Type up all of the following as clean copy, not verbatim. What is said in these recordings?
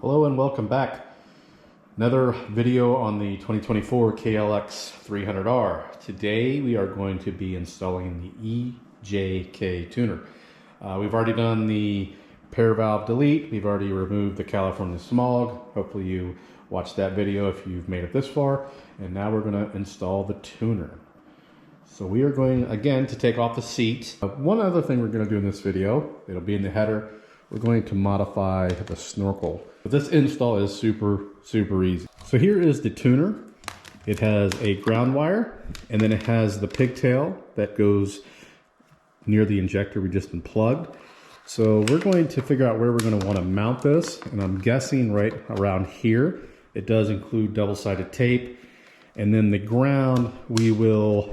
Hello and welcome back. Another video on the 2024 KLX300R. Today we are going to be installing the EJK tuner. We've already done the pair valve delete. We've already removed the California smog. Hopefully you watched that video if you've made it this far. And now we're going to install the tuner. So we are going again to take off the seat. One other thing we're going to do in this video, it'll be in the header. We're going to modify the snorkel. But this install is super easy. So here is the tuner. It has a ground wire, and then it has the pigtail that goes near the injector we just unplugged. So we're going to figure out where we're going to want to mount this, and I'm guessing right around here. It does include double-sided tape, and then the ground we will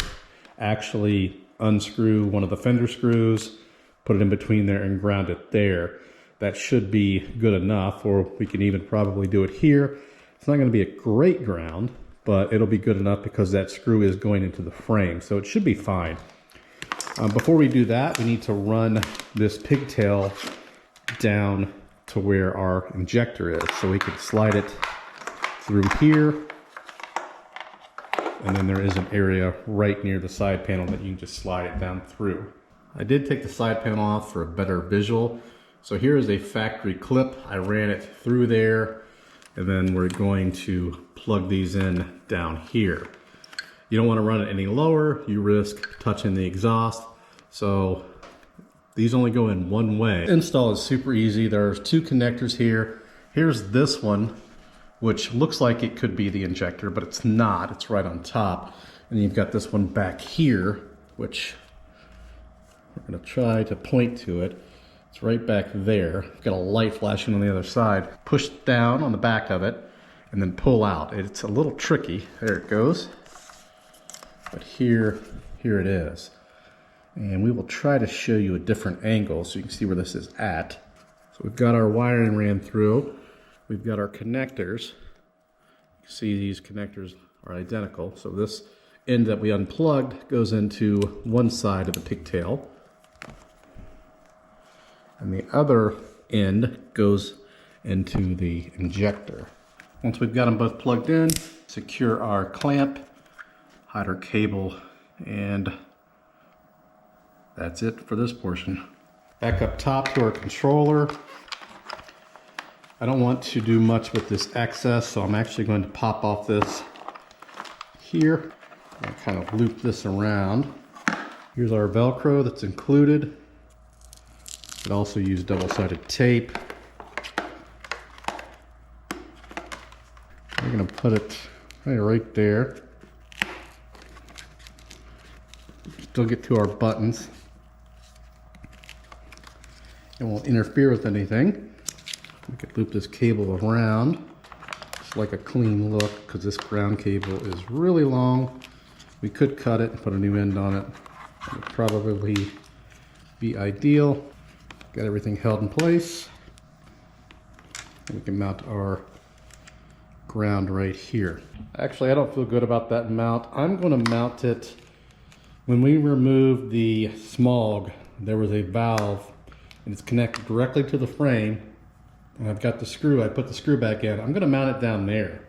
actually unscrew one of the fender screws, put it in between there, and ground it there. That should be good enough, or we can even probably do it here. It's not going to be a great ground, but it'll be good enough because that screw is going into the frame, so it should be fine. Before we do that, we need to run this pigtail down to where our injector is, so we can slide it through here, and then there is an area right near the side panel that you can just slide it down through. I did take the side panel off for a better visual. So here is a factory clip. I ran it through there, and then we're going to plug these in down here. You don't want to run it any lower. You risk touching the exhaust. So these only go in one way. Install is super easy. There's two connectors here. Here's this one, which looks like it could be the injector, but it's not. It's right on top. And you've got this one back here, which we're going to try to point to it. It's right back there. Got a light flashing on the other side. Push down on the back of it and then pull out. It's a little tricky. There it goes. But here it is. And we will try to show you a different angle so you can see where this is at. So we've got our wiring ran through. We've got our connectors. You can see these connectors are identical. So this end that we unplugged goes into one side of the pigtail, and the other end goes into the injector. Once we've got them both plugged in, secure our clamp, hide our cable, and that's it for this portion. Back up top to our controller. I don't want to do much with this excess, so I'm actually going to pop off this here and kind of loop this around. Here's our Velcro that's included. Could also use double-sided tape. We're going to put it right there. Still get to our buttons. It won't interfere with anything. We could loop this cable around. Just like a clean look, because this ground cable is really long. We could cut it and put a new end on it. That would probably be ideal. Got everything held in place. We can mount our ground right here. Actually, I don't feel good about that mount. I'm going to mount it. When we removed the smog, there was a valve and it's connected directly to the frame. And I've got the screw. I put the screw back in. I'm going to mount it down there.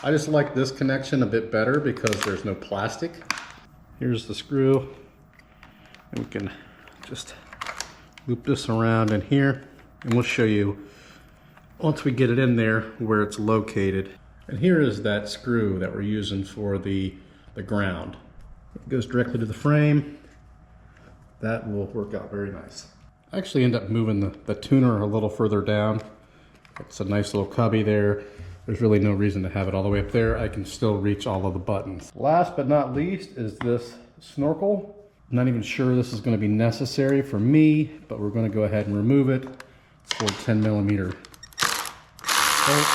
I just like this connection a bit better because there's no plastic. Here's the screw, and we can just loop this around in here, and we'll show you once we get it in there where it's located. And here is that screw that we're using for the ground. It goes directly to the frame. That will work out very nice. I actually end up moving the tuner a little further down. It's a nice little cubby there. There's really no reason to have it all the way up there. I can still reach all of the buttons. Last but not least is this snorkel. I'm not even sure this is going to be necessary for me, but we're going to go ahead and remove it. It's for 10mm bolt.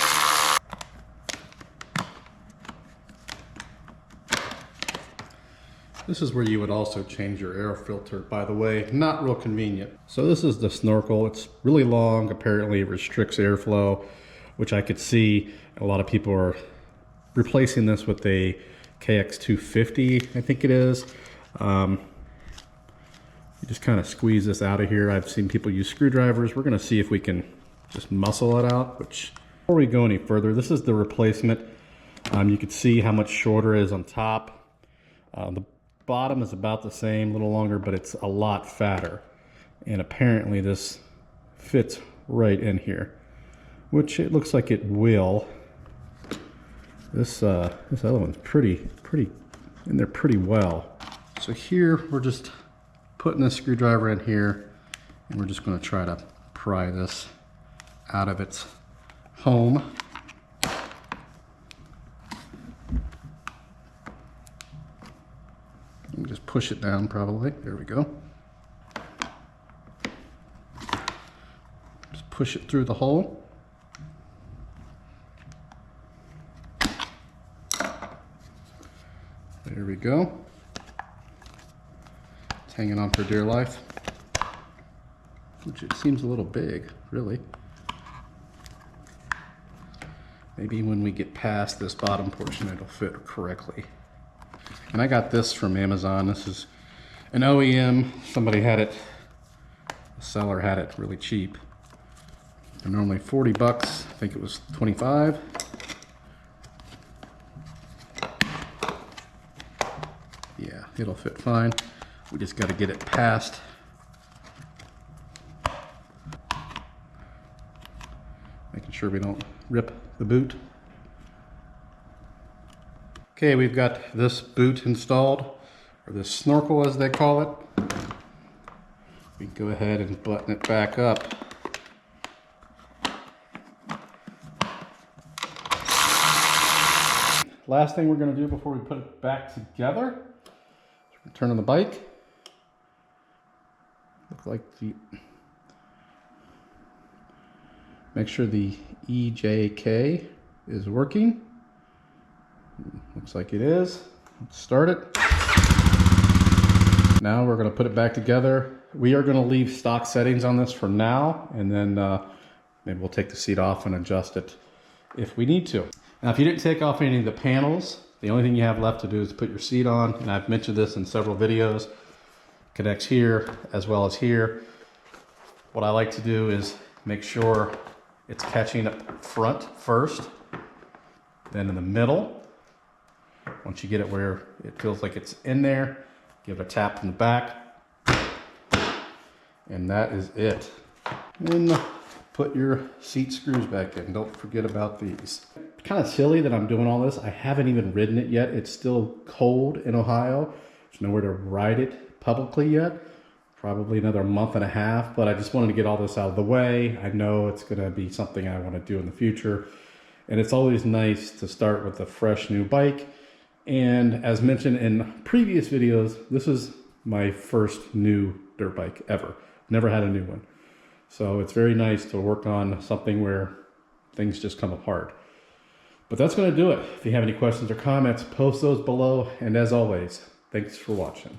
This is where you would also change your air filter, by the way. Not real convenient. So this is the snorkel. It's really long. Apparently it restricts airflow, which I could see a lot of people are replacing this with a KX250, I think it is. You just kind of squeeze this out of here. I've seen people use screwdrivers. We're going to see if we can just muscle it out, which Before we go any further, this is the replacement. You can see how much shorter it is on top. The bottom is about the same, a little longer, but it's a lot fatter. And apparently this fits right in here, which it looks like it will. This other one's pretty in there pretty well. So here we're just putting the screwdriver in here, and we're just going to try to pry this out of its home. And just push it down probably. There we go. Just push it through the hole. There we go. It's hanging on for dear life. Which it seems a little big, really. Maybe when we get past this bottom portion, it'll fit correctly. And I got this from Amazon. This is an OEM. Somebody had it, the seller had it really cheap. They're normally 40 bucks. I think it was 25. Yeah, it'll fit fine. We just got to get it past. Making sure we don't rip the boot. Okay, we've got this boot installed, or this snorkel as they call it. We can go ahead and button it back up. Last thing we're going to do before we put it back together is turn on the bike. Looks like make sure the EJK is working. Looks like it is. Let's start it. Now we're going to put it back together. We are going to leave stock settings on this for now, and then maybe we'll take the seat off and adjust it if we need to. Now, if you didn't take off any of the panels, the only thing you have left to do is put your seat on, and I've mentioned this in several videos. Connects here as well as here. What I like to do is make sure it's catching up front first, then in the middle. Once you get it where it feels like it's in there, give it a tap from the back, and that is it. And put your seat screws back in. Don't forget about these. It's kind of silly that I'm doing all this. I haven't even ridden it yet. It's still cold in Ohio. There's nowhere to ride it publicly yet. Probably another month and a half, but I just wanted to get all this out of the way. I know it's going to be something I want to do in the future. And it's always nice to start with a fresh new bike. And as mentioned in previous videos, this is my first new dirt bike ever. Never had a new one. So it's very nice to work on something where things just come apart. But that's going to do it. If you have any questions or comments, post those below. And as always, thanks for watching.